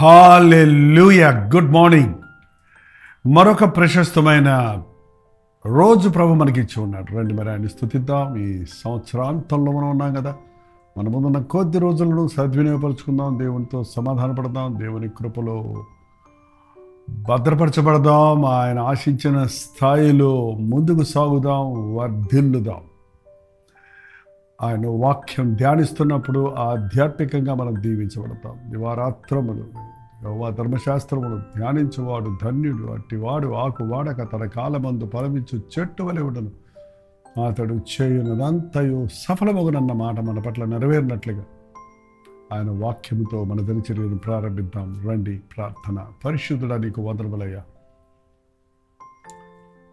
హల్లెలూయా. Good morning. మరొక ప్రశస్తమైన రోజు ప్రభు మనకి ఇచ్చి ఉన్నాడు. రండి మరి ఆయన స్తుతిద్దాం. ఈ సంవత్సరాంతంలో మనం ఉన్నాం కదా, మన ముందున్న కొద్ది రోజులను సద్వినియోగపరుచుకుందాం, దేవునితో సమాధానపడదాం, దేవుని కృపలో భద్రపరచబడదాం, ఆయన ఆశించిన స్థాయిలో ముందుకు సాగుదాం, వర్ధిల్లుదాం. ఆయన వాక్యం ధ్యానిస్తున్నప్పుడు ఆధ్యాత్మికంగా మనం దీవించబడతాం. దివారాత్రములు యెహోవా ధర్మశాస్త్రములు ధ్యానించువాడు ధన్యుడు, అట్టివాడు ఆకు వాడక తన కాలమందు ఫలమిచ్చు చెట్టు వలె ఉండను, అతడు చేయునదంతయు సఫలమగునన్న మాట మన పట్ల నెరవేరినట్లుగా ఆయన వాక్యముతో మన దినచర్యను ప్రారంభిద్దాం. రండి ప్రార్థన. పరిశుద్ధుడా, నీకు వందనములయ్యా.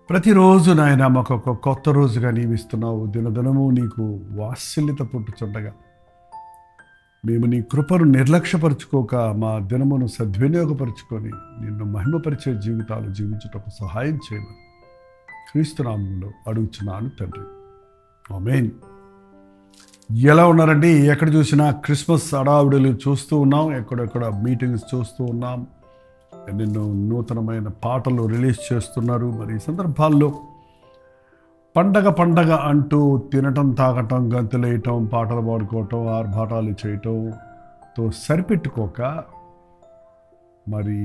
ప్రతిరోజు నాయన మాకు ఒక కొత్త రోజుగా నీవిస్తున్నావు. దినదినము నీకు వాత్సల్యత పుట్టుచుండగా మేము నీ కృపను నిర్లక్ష్యపరుచుకోక మా దినమును సద్వినియోగపరుచుకొని నిన్ను మహిమపరిచే జీవితాలు జీవించుటకు సహాయం చేయమని క్రీస్తు నామములో అడుగుచున్నాను తండ్రి, ఆమేన్. ఎలా ఉన్నారండి? ఎక్కడ చూసినా క్రిస్మస్ హడావుడులు చూస్తూ ఉన్నాం, ఎక్కడెక్కడ మీటింగ్స్ చూస్తూ ఉన్నాం, ఎన్నెన్నో నూతనమైన పాటలు రిలీజ్ చేస్తున్నారు. మరి ఈ సందర్భాల్లో పండగ అంటూ తినటం, తాగటం, గంతులేయటం, పాటలు పాడుకోవటం, ఆర్భాటాలు చేయటంతో సరిపెట్టుకోక మరి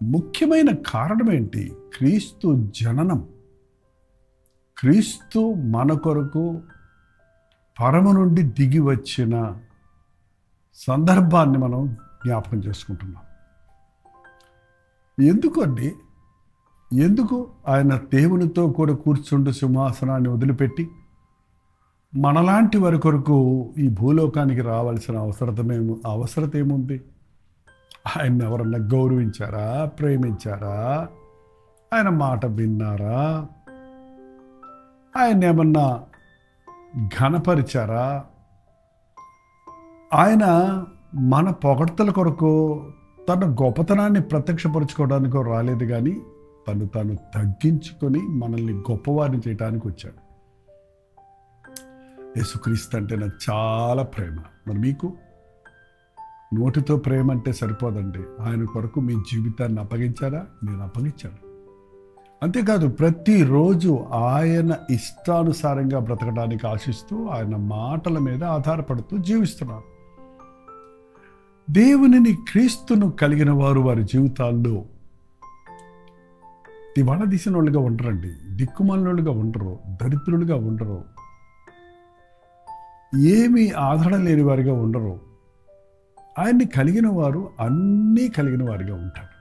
ముఖ్యమైన కారణం ఏంటి? క్రీస్తు జననం. క్రీస్తు మన కొరకు పరమ నుండి దిగి వచ్చిన సందర్భాన్ని మనం జ్ఞాపకం చేసుకుంటున్నాం. ఎందుకు ఆయన దేవునితో కూడా కూర్చుంటూ సింహాసనాన్ని వదిలిపెట్టి మనలాంటి వారి కొరకు ఈ భూలోకానికి రావాల్సిన అవసరత ఏముంది? ఆయన్ని ఎవరన్నా గౌరవించారా? ప్రేమించారా? ఆయన మాట విన్నారా? ఆయన ఏమన్నా ఘనపరిచారా? ఆయన మన పొగడ్తల కొరకు తన గొప్పతనాన్ని ప్రత్యక్షపరచుకోవడానికో రాలేదు, కానీ తను తగ్గించుకొని మనల్ని గొప్పవారిని చేయడానికి వచ్చాడు. యేసుక్రీస్తు అంటే నాకు చాలా ప్రేమ. మరి మీకు? నోటితో ప్రేమ అంటే సరిపోదండి. ఆయన కొరకు మీ జీవితాన్ని అప్పగించారా? నేను అప్పగించాను. అంతేకాదు, ప్రతిరోజు ఆయన ఇష్టానుసారంగా బ్రతకడానికి ఆశిస్తూ ఆయన మాటల మీద ఆధారపడుతూ జీవిస్తున్నారు. దేవునిని, క్రీస్తును కలిగిన వారు వారి జీవితాల్లో దివాళ తీసిన వాళ్ళుగా ఉండరండి, దిక్కుమాలినోళ్ళుగా ఉండరు, దరిద్రులుగా ఉండరు, ఏమీ ఆదరణ లేని వారిగా ఉండరు. ఆయన్ని కలిగిన వారు అన్నీ కలిగిన వారిగా ఉంటారు.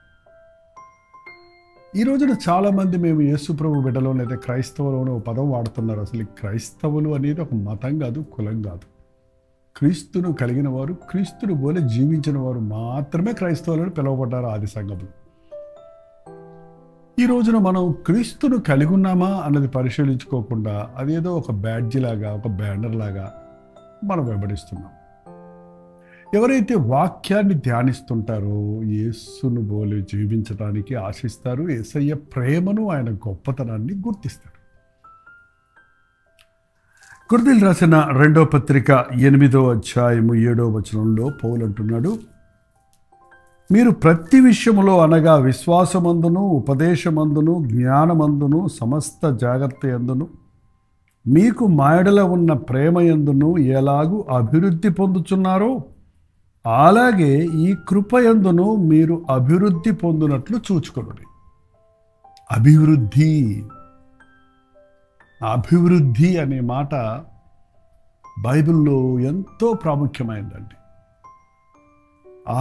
ఈ రోజున చాలామంది మేము యేసు ప్రభు బిడ్డలో లేదా క్రైస్తవులోనో పదం వాడుతున్నారు. అసలు ఈ క్రైస్తవులు అనేది ఒక మతం కాదు, కులం కాదు. క్రీస్తును కలిగిన వారు, క్రీస్తును పోలే జీవించిన వారు మాత్రమే క్రైస్తవులను పిలువబడ్డారు ఆది సంఘంలో. ఈ రోజున మనం క్రీస్తును కలిగి ఉన్నామా అన్నది పరిశీలించుకోకుండా అదేదో ఒక బ్యాడ్జి లాగా, ఒక బ్యానర్ లాగా మనం వెంబడిస్తున్నాం. ఎవరైతే వాక్యాన్ని ధ్యానిస్తుంటారో, యేసును పోలే జీవించడానికి ఆశిస్తారు, యేసయ్య ప్రేమను, ఆయన గొప్పతనాన్ని గుర్తిస్తారు. కొరింథీయులకు రాసిన 2వ పత్రిక 8వ అధ్యాయము 7వ వచనంలో పౌలు అంటున్నాడు, మీరు ప్రతి విషయములో అనగా విశ్వాసమందును, ఉపదేశమందును, జ్ఞానమందును, సమస్త జాగ్రత్త యందును, మీకు మాయడల ఉన్న ప్రేమ యందును ఎలాగూ అభివృద్ధి పొందుచున్నారో అలాగే ఈ కృప యందును మీరు అభివృద్ధి పొందినట్లు చూచుకొనుడి. అభివృద్ధి అనే మాట బైబిల్లో ఎంతో ప్రాముఖ్యమైనదండి.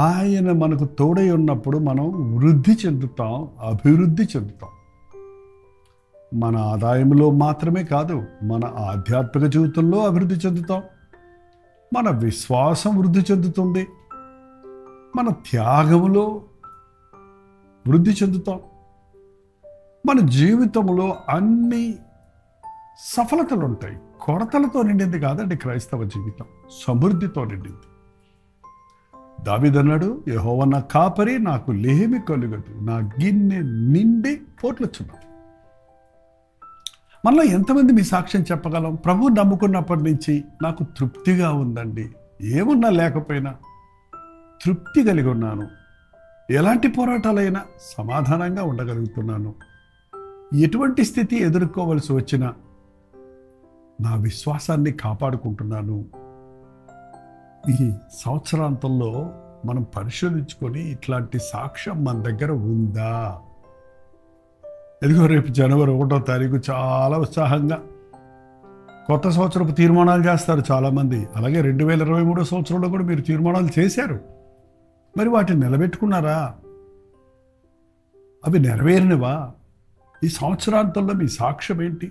ఆయన మనకు తోడై ఉన్నప్పుడు మనం వృద్ధి చెందుతాం, అభివృద్ధి చెందుతాం. మన ఆదాయంలో మాత్రమే కాదు, మన ఆధ్యాత్మిక జీవితంలో అభివృద్ధి చెందుతాం, మన విశ్వాసం వృద్ధి చెందుతుంది, మన త్యాగంలో వృద్ధి చెందుతాం, మన జీవితంలో అన్ని సఫలతలు ఉంటాయి. కొరతలతో నిండింది కాదండి క్రైస్తవ జీవితం, సమృద్ధితో నిండింది. దావీదు అన్నాడు, యెహోవా నా కాపరి, నాకు లేమి కలుగదు, నా గిన్నె నిండి పోట్లొచ్చున్నాడు. మనలో ఎంతమంది మీ సాక్ష్యం చెప్పగలం? ప్రభు నమ్ముకున్నప్పటి నుంచి నాకు తృప్తిగా ఉందండి, ఏమున్నా లేకపోయినా తృప్తి కలిగి ఉన్నాను, ఎలాంటి పోరాటాలైనా సమాధానంగా ఉండగలుగుతున్నాను. ఎటువంటి స్థితి ఎదుర్కోవలసి వచ్చినా నా విశ్వాసాన్ని కాపాడుకుంటున్నాను. ఈ సంవత్సరాంతంలో మనం పరిశోధించుకొని ఇట్లాంటి సాక్ష్యం మన దగ్గర ఉందా? ఎదుగో రేపు జనవరి 1వ తారీఖు చాలా ఉత్సాహంగా కొత్త సంవత్సరపు తీర్మానాలు చేస్తారు చాలామంది. అలాగే 2023 సంవత్సరంలో కూడా మీరు తీర్మానాలు చేశారు. మరి వాటిని నిలబెట్టుకున్నారా? అవి నెరవేరినవా? ఈ సంవత్సరాంతంలో మీ సాక్ష్యం ఏంటి?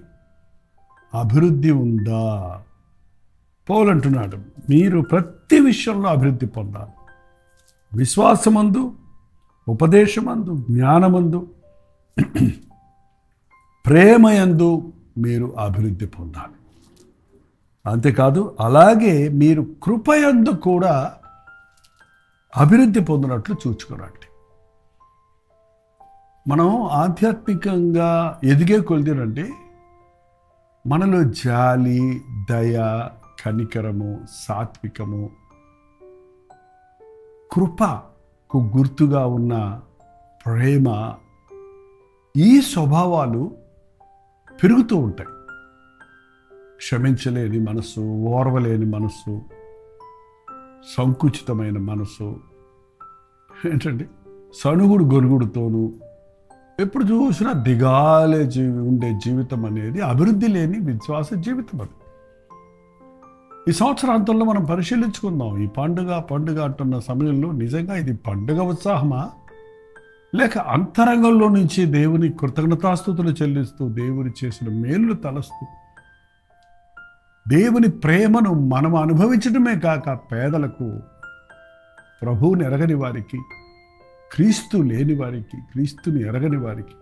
అభివృద్ధి ఉందా? పౌలు అంటున్నాడు, మీరు ప్రతి విషయంలో అభివృద్ధి పొందాలి. విశ్వాసమందు, ఉపదేశమందు, జ్ఞానమందు, ప్రేమయందు మీరు అభివృద్ధి పొందాలి. అంతేకాదు అలాగే మీరు కృపయందు కూడా అభివృద్ధి పొందినట్లు చూచుకోరండి. మనం ఆధ్యాత్మికంగా ఎదిగే కొలిదినండి మనలో జాలి, దయ, కనికరము, సాత్వికము, కృపకు గుర్తుగా ఉన్న ప్రేమ, ఈ స్వభావాలు పెరుగుతూ ఉంటాయి. క్షమించలేని మనసు, ఓర్వలేని మనసు, సంకుచితమైన మనసు, ఏంటండి సణుగుడు గొనుగుడుతోనూ ఎప్పుడు చూసినా దిగాలే ఉండే జీవితం అనేది అభివృద్ధి లేని విశ్వాస జీవితం. అది ఈ సంవత్సరాంతంలో మనం పరిశీలించుకుందాం. ఈ పండుగ అంటున్న సమయంలో నిజంగా ఇది పండుగ ఉత్సాహమా, లేక అంతరంగంలో నుంచి దేవుని కృతజ్ఞతాస్తుతులు చెల్లిస్తూ, దేవుని చేసిన మేలును తలస్తూ, దేవుని ప్రేమను మనం అనుభవించడమే కాక పేదలకు, ప్రభువుని ఎరగని వారికి, క్రీస్తు లేని వారికి, క్రీస్తుని ఎరగని వారికి,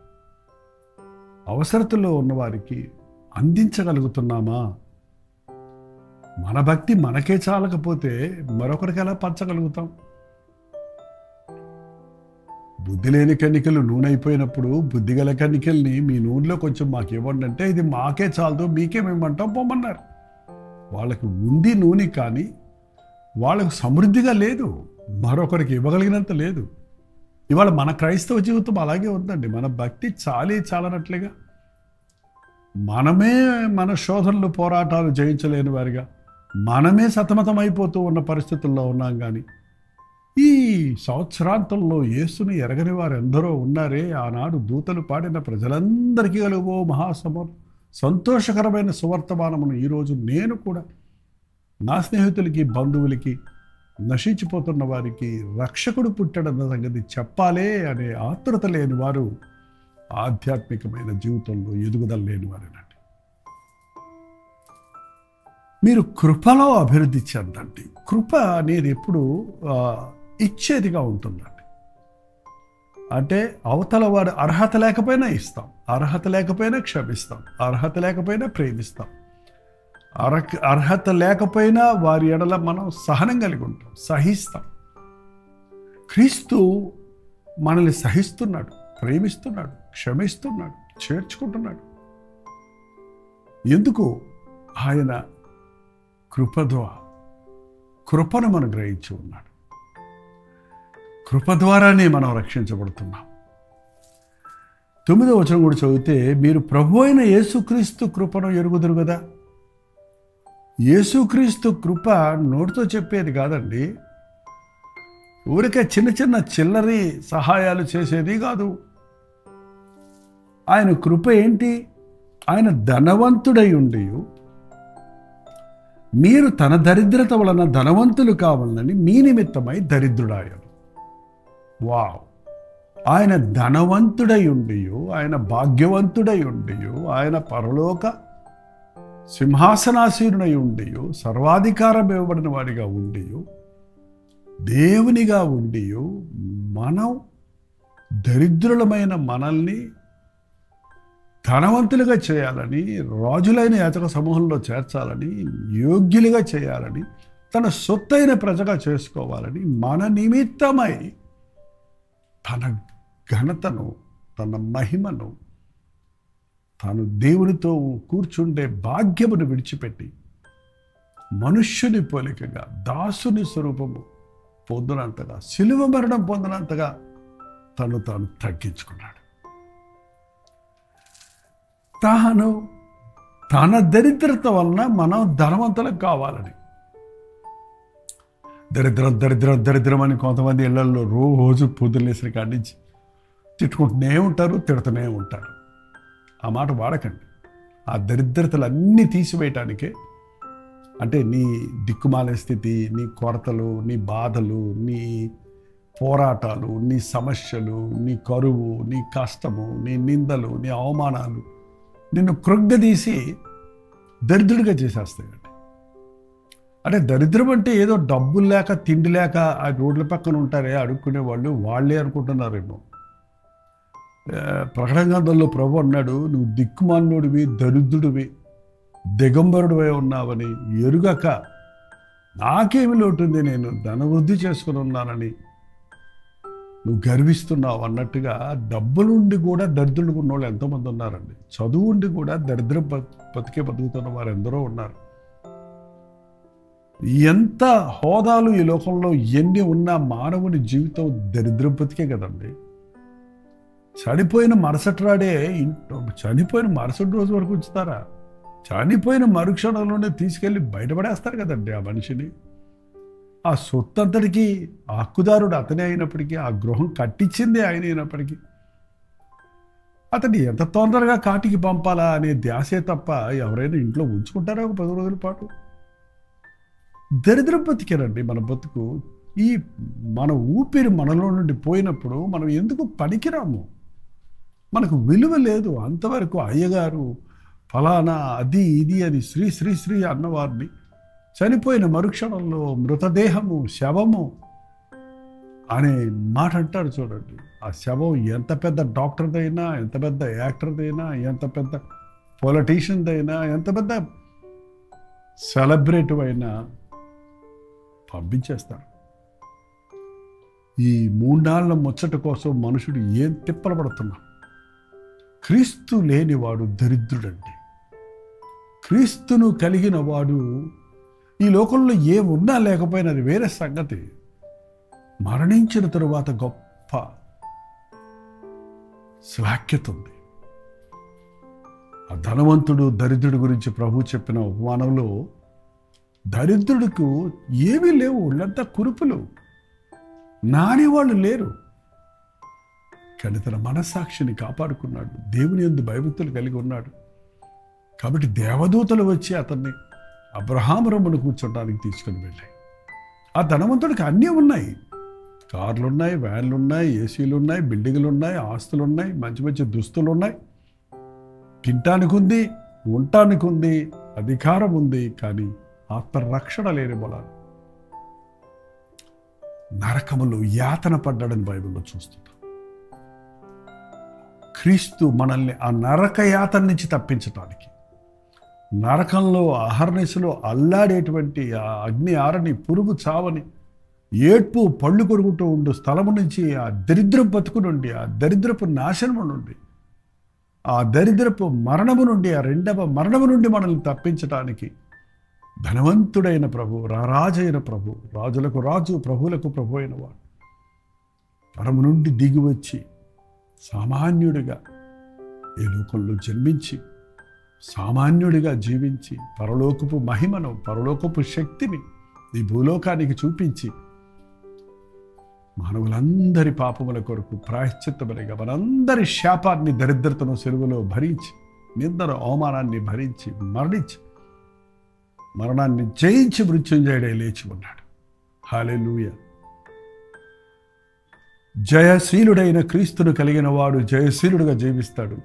అవసరతలో ఉన్నవారికి అందించగలుగుతున్నామా? మన భక్తి మనకే చాలకపోతే మరొకరికి ఎలా పంచగలుగుతాం? బుద్ధి లేని కన్నికలు నూనె అయిపోయినప్పుడు బుద్ధిగల కన్నికల్ని మీ నూనెలో కొంచెం మాకు ఇవ్వండి అంటే, ఇది మాకే చాలదు మీకేమేమంటాం పొమ్మన్నారు. వాళ్ళకి ఉంది నూనె, కానీ వాళ్ళకు సమృద్ధిగా లేదు, మరొకరికి ఇవ్వగలిగినంత లేదు. ఇవాళ మన క్రైస్తవ జీవితం అలాగే ఉందండి. మన భక్తి చాలనట్లుగా మనమే మన శోధనలు, పోరాటాలు జయించలేని వారిగా మనమే సతమతం అయిపోతూ ఉన్న పరిస్థితుల్లో ఉన్నాం. కానీ ఈ సంవత్సరాంతంలో యేసుని ఎరగని వారు ఎందరో ఉన్నారే. ఆనాడు దూతలు పాడిన ప్రజలందరికీ కలుగో సంతోషకరమైన సువర్తమానమును ఈరోజు నేను కూడా నా స్నేహితులకి, బంధువులకి, నశించిపోతున్న వారికి రక్షకుడు పుట్టాడన్న సంగతి చెప్పాలే అనే ఆతురత లేని వారు ఆధ్యాత్మికమైన జీవితంలో ఎదుగుదల లేని వారేనండి. మీరు కృపలో అభివృద్ధి చెందండి. కృప అనేది ఎప్పుడు ఇచ్చేదిగా ఉంటుందండి. అంటే అవతల వాడు అర్హత లేకపోయినా ఇస్తాం, అర్హత లేకపోయినా క్షమిస్తాం, అర్హత లేకపోయినా ప్రేమిస్తాం, అర్హత లేకపోయినా వారి ఎడల మనం సహనం కలిగి ఉంటాం, సహిస్తాం. క్రీస్తు మనల్ని సహిస్తున్నాడు, ప్రేమిస్తున్నాడు, క్షమిస్తున్నాడు, చేర్చుకుంటున్నాడు. ఎందుకు? ఆయన కృపను మనం గ్రహించి ఉన్నాడు. కృప ద్వారానే మనం రక్షించబడుతున్నాం. 9వ వచనం కూడా చదివితే, మీరు ప్రభు అయిన యేసుక్రీస్తు కృపను ఎరుగుదురు కదా. యేసుక్రీస్తు కృప నోటితో చెప్పేది కాదండి, ఊరికే చిన్న చిల్లరి సహాయాలు చేసేది కాదు. ఆయన కృప ఏంటి? ఆయన ధనవంతుడై ఉండి మీరు తన దరిద్రత వలన ధనవంతులు కావాలని మీ నిమిత్తమై దరిద్రుడాయను. వావ్! ఆయన ధనవంతుడై ఉండి, ఆయన భాగ్యవంతుడై ఉండి, ఆయన పరలోక సింహాసనాసీనుడై ఉండి, సర్వాధికారం ఇవ్వబడిన వాడిగా ఉండి, దేవునిగా ఉండి, మనం దరిద్రులమైన మనల్ని ధనవంతులుగా చేయాలని, రాజులైన యాజక సమూహంలో చేర్చాలని, యోగ్యులుగా చేయాలని, తన సొత్తైన ప్రజగా చేసుకోవాలని, మన నిమిత్తమై తన ఘనతను, తన మహిమను, తాను దేవునితో కూర్చుండే భాగ్యమును విడిచిపెట్టి మనుష్యుని పోలికగా దాసుని స్వరూపము పొందినంతగా, శిలువ మరణం పొందినంతగా తను తగ్గించుకున్నాడు. తన దరిద్రత వలన మనం ధనవంతులకు కావాలని, దరిద్రం అని కొంతమంది ఇళ్లలో రోజు పొద్దులేసిన కాడి నుంచి తిట్టుకుంటూనే ఉంటారు, తిడుతూనే ఉంటారు. ఆ మాట వాడకండి. ఆ దరిద్రతలన్నీ తీసివేయటానికే, అంటే నీ దిక్కుమాలే స్థితి, నీ కొరతలు, నీ బాధలు, నీ పోరాటాలు, నీ సమస్యలు, నీ కరువు, నీ కష్టము, నీ నిందలు, నీ అవమానాలు నిన్ను కృంగదీసి దరిద్రుడిగా చేసేస్తాయండి. అంటే దరిద్రం అంటే ఏదో డబ్బులు లేక తిండి లేక ఆ రోడ్ల పక్కన ఉంటారే అడుక్కునే వాళ్ళే అనుకుంటున్నారేమో. ప్రకటన గ్రంథంలో ప్రభు అన్నాడు, నువ్వు దిక్కుమాలినోడివి, దరిద్రుడివి, దిగంబరుడివై ఉన్నావని ఎరుగక నాకేమి లోటుంది, నేను ధనవృద్ధి చేసుకుని ఉన్నానని నువ్వు గర్విస్తున్నావు అన్నట్టుగా డబ్బులుండి కూడా దరిద్రులు ఉన్న వాళ్ళు ఎంతోమంది ఉన్నారండి. చదువు ఉండి కూడా బతుకుతున్న వారు ఎందరో ఉన్నారు. ఎంత హోదాలు ఈ లోకంలో ఎన్ని ఉన్నా మానవుని జీవితం దరిద్రం బతికే కదండి. చనిపోయిన మరుసటి రోజు వరకు ఉంచుతారా? చనిపోయిన మరుక్షణంలోనే తీసుకెళ్ళి బయటపడేస్తారు కదండి ఆ మనిషిని. ఆ సొత్తంతటికి హక్కుదారుడు అతనే అయినప్పటికీ, ఆ గృహం కట్టించింది ఆయన అయినప్పటికీ, అతన్ని ఎంత తొందరగా కాటికి పంపాలా అనే ధ్యాసే తప్ప ఎవరైనా ఇంట్లో ఉంచుకుంటారా ఒక 10 రోజుల పాటు? దరిద్రం బతికేనండి మన బతుకు. మన ఊపిరి మనలో నుండి పోయినప్పుడు మనం ఎందుకు పనికిరాము? మనకు విలువ లేదు. అంతవరకు అయ్యగారు ఫలానా అది ఇది అని శ్రీ అన్నవారిని చనిపోయిన మరుక్షణంలో మృతదేహము, శవము అనే మాట అంటారు చూడండి. ఆ శవం ఎంత పెద్ద డాక్టర్దైనా, ఎంత పెద్ద యాక్టర్దైనా, ఎంత పెద్ద పొలిటీషియన్దైనా, ఎంత పెద్ద సెలబ్రిటీ అయినా పంపించేస్తారు. ఈ 3 నాళ్ళ ముచ్చట కోసం మనుషుడు ఏం తిప్పలు పడుతున్నా. క్రీస్తు లేనివాడు దరిద్రుడండి. క్రీస్తును కలిగిన వాడు ఈ లోకంలో ఏమున్నా లేకపోయినా అది వేరే సంగతి. మరణించిన తరువాత గొప్ప శ్లాఖ్యత ఉంది. ఆ ధనవంతుడు దరిద్రుడి గురించి ప్రభు చెప్పిన ఉపమానంలో దరిద్రుడికి ఏమీ లేవు, ఒళ్ళంతా కురుపులు, నానేవాళ్ళు లేరు. కానీ తన మనస్సాక్షిని కాపాడుకున్నాడు, దేవుని యందు భయభక్తులు కలిగి ఉన్నాడు. కాబట్టి దేవదూతలు వచ్చి అతన్ని అబ్రహాము రొమ్మున కూర్చోడానికి తీసుకుని వెళ్ళాయి. ఆ ధనవంతుడికి అన్నీ ఉన్నాయి. కార్లు ఉన్నాయి, వ్యాన్లు ఉన్నాయి, ఏసీలు ఉన్నాయి, బిల్డింగ్లు ఉన్నాయి, ఆస్తులు ఉన్నాయి, మంచి మంచి దుస్తులు ఉన్నాయి, తినటానికి ఉంది, ఉండటానికి ఉంది, అధికారం ఉంది. కానీ ఆత్మరక్షణ లేని బలాలు నరకములో యాతన పడ్డాడని బైబిల్లో చూస్తున్నాం. క్రీస్తు మనల్ని ఆ నరక యాతన నుంచి తప్పించటానికి, నరకంలో అహర్నిశలో అల్లాడేటువంటి ఆ అగ్ని ఆరని, పురుగు చావని, ఏడ్పు పళ్ళు కొరుకుంటూ ఉండు స్థలము నుంచి, ఆ దరిద్రపు బతుకు నుండి, ఆ దరిద్రపు నాశనము నుండి, ఆ దరిద్రపు మరణము నుండి, ఆ 2వ మరణము నుండి మనల్ని తప్పించటానికి ధనవంతుడైన ప్రభు, రారాజైన ప్రభు, రాజులకు రాజు, ప్రభువులకు ప్రభు అయిన వాడు పరము నుండి దిగి వచ్చి సామాన్యుడిగా ఈ లోకంలో జన్మించి, సామాన్యుడిగా జీవించి, పరలోకపు మహిమను, పరలోకపు శక్తిని ఈ భూలోకానికి చూపించి, మానవులందరి పాపముల కొరకు ప్రాయశ్చిత్తములుగా మనందరి శాపాన్ని, దరిద్రతను సెలువులో భరించి, నిందను అవమానాన్ని భరించి, మరణాన్ని జయించి మృత్యుంజయుడై లేచి ఉన్నాడు. హల్లెలూయా. జయశీలుడైన క్రీస్తును కలిగిన వాడు జయశీలుడుగా జీవిస్తాడు.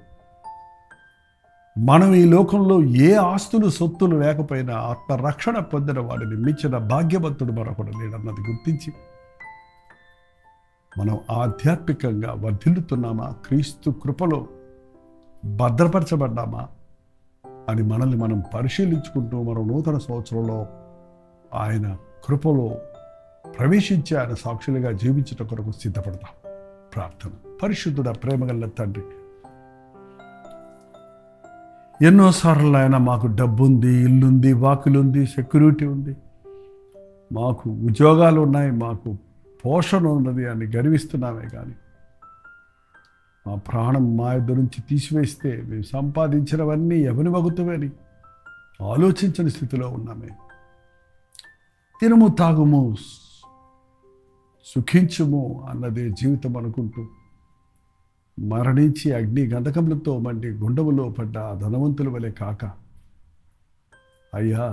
మనం ఈ లోకంలో ఏ ఆస్తులు, సొత్తులు లేకపోయినా ఆత్మరక్షణ పొందిన వాడిని మించిన భాగ్యవంతుడు మరొకడు లేడన్నది గుర్తించి మనం ఆధ్యాత్మికంగా వర్ధిల్లుతున్నామా, క్రీస్తు కృపలో భద్రపరచబడ్డామా అని మనల్ని మనం పరిశీలించుకుంటూ మరో నూతన సంవత్సరంలో ఆయన కృపలో ప్రవేశించి ఆయన సాక్షులుగా జీవించట కొరకు సిద్ధపడతాం. ప్రార్థన. పరిశుద్ధుడ, ప్రేమగల తండ్రి, ఎన్నోసార్లు ఆయన మాకు డబ్బుంది, ఇల్లుంది, వాకిలుంది, సెక్యూరిటీ ఉంది, మాకు ఉద్యోగాలు ఉన్నాయి, మాకు పోషణ ఉన్నది అని గర్విస్తున్నామే కానీ మా ప్రాణం మా యొద్ద నుంచి తీసివేస్తే మేము సంపాదించినవన్నీ ఎవనివగుతావని ఆలోచించని స్థితిలో ఉన్నామే. తినము తాగుము సుఖించుము అన్నదే జీవితం అనుకుంటూ మరణించి అగ్ని గంధకములతో మండి గుండములో పడ్డ ధనవంతుల వలె కాక, అయ్యా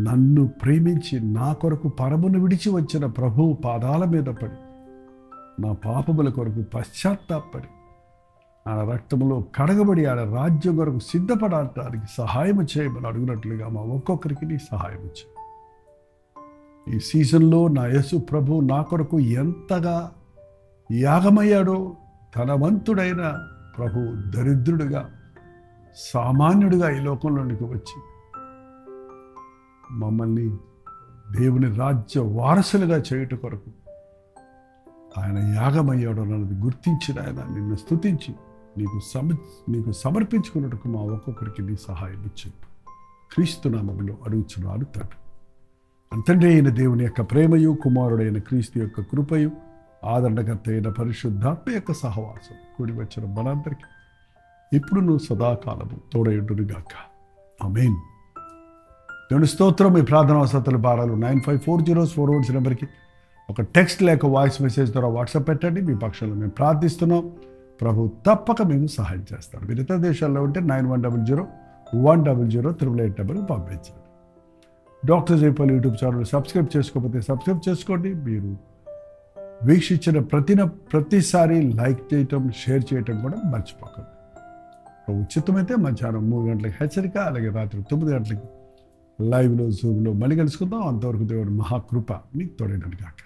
నన్ను ప్రేమించి నా కొరకు పరమును విడిచి వచ్చిన ప్రభువు పాదాల మీద పడి నా పాపముల కొరకు పశ్చాత్తాపడి ఆయన రక్తములో కడగబడి ఆయన రాజ్యం కొరకు సిద్ధపడటానికి సహాయం చేయమని అడుగునట్లుగా మా ఒక్కొక్కరికి నీ సహాయం చేయి. ఈ సీజన్లో నా యేసు ప్రభు నా కొరకు ఎంతగా యాగమయ్యాడో, ధనవంతుడైన ప్రభు దరిద్రుడిగా సామాన్యుడిగా ఈ లోకంలోనికి వచ్చి మమ్మల్ని దేవుని రాజ్య వారసులుగా చేయుట కొరకు ఆయన యాగమయ్యాడు అన్నది గుర్తించిన ఆయన నిన్ను స్తుతించి నీకు సమర్పించుకున్నట్టుకు మా ఒక్కొక్కరికి నీ సహాయం ఇచ్చాడు. క్రీస్తు నామములో అడుగుచున్నాను తండ్రి. తండ్రి అయిన దేవుని యొక్క ప్రేమయు, కుమారుడైన క్రీస్తు యొక్క కృపయు, ఆదరణకర్త అయిన పరిశుద్ధాత్మ యొక్క సహవాసం కూడి వచ్చిన మనందరికీ ఇప్పుడు సదాకాలము తోడయుండునుగాక. ఆమేన్. దేవుని స్తోత్రం. మీ ప్రార్థన అవసరతల భారాలు 954041 నెంబర్కి ఒక టెక్స్ట్ లేక వాయిస్ మెసేజ్ ద్వారా వాట్సాప్ పెట్టండి. మీ పక్షంలో మేము ప్రార్థిస్తున్నాం. ప్రభు తప్పక మేము సహాయం చేస్తారు. మీరు ఇతర దేశాల్లో ఉంటే 9100100888 పంపించండి. Doctor Jaipal YouTube channel subscribe చేసుకోకపోతే సబ్స్క్రైబ్ చేసుకోండి. మీరు వీక్షించిన ప్రతిసారి లైక్ చేయటం, షేర్ చేయటం కూడా మర్చిపోకండి. ఉచితమైతే మధ్యాహ్నం 3 గంటలకు హెచ్చరిక, అలాగే రాత్రి 9 గంటలకి లైవ్లో జూమ్లో మళ్ళీ కలుసుకుందాం. అంతవరకు దేవుడు మహాకృప మీకు తోడైనట్టుగాక.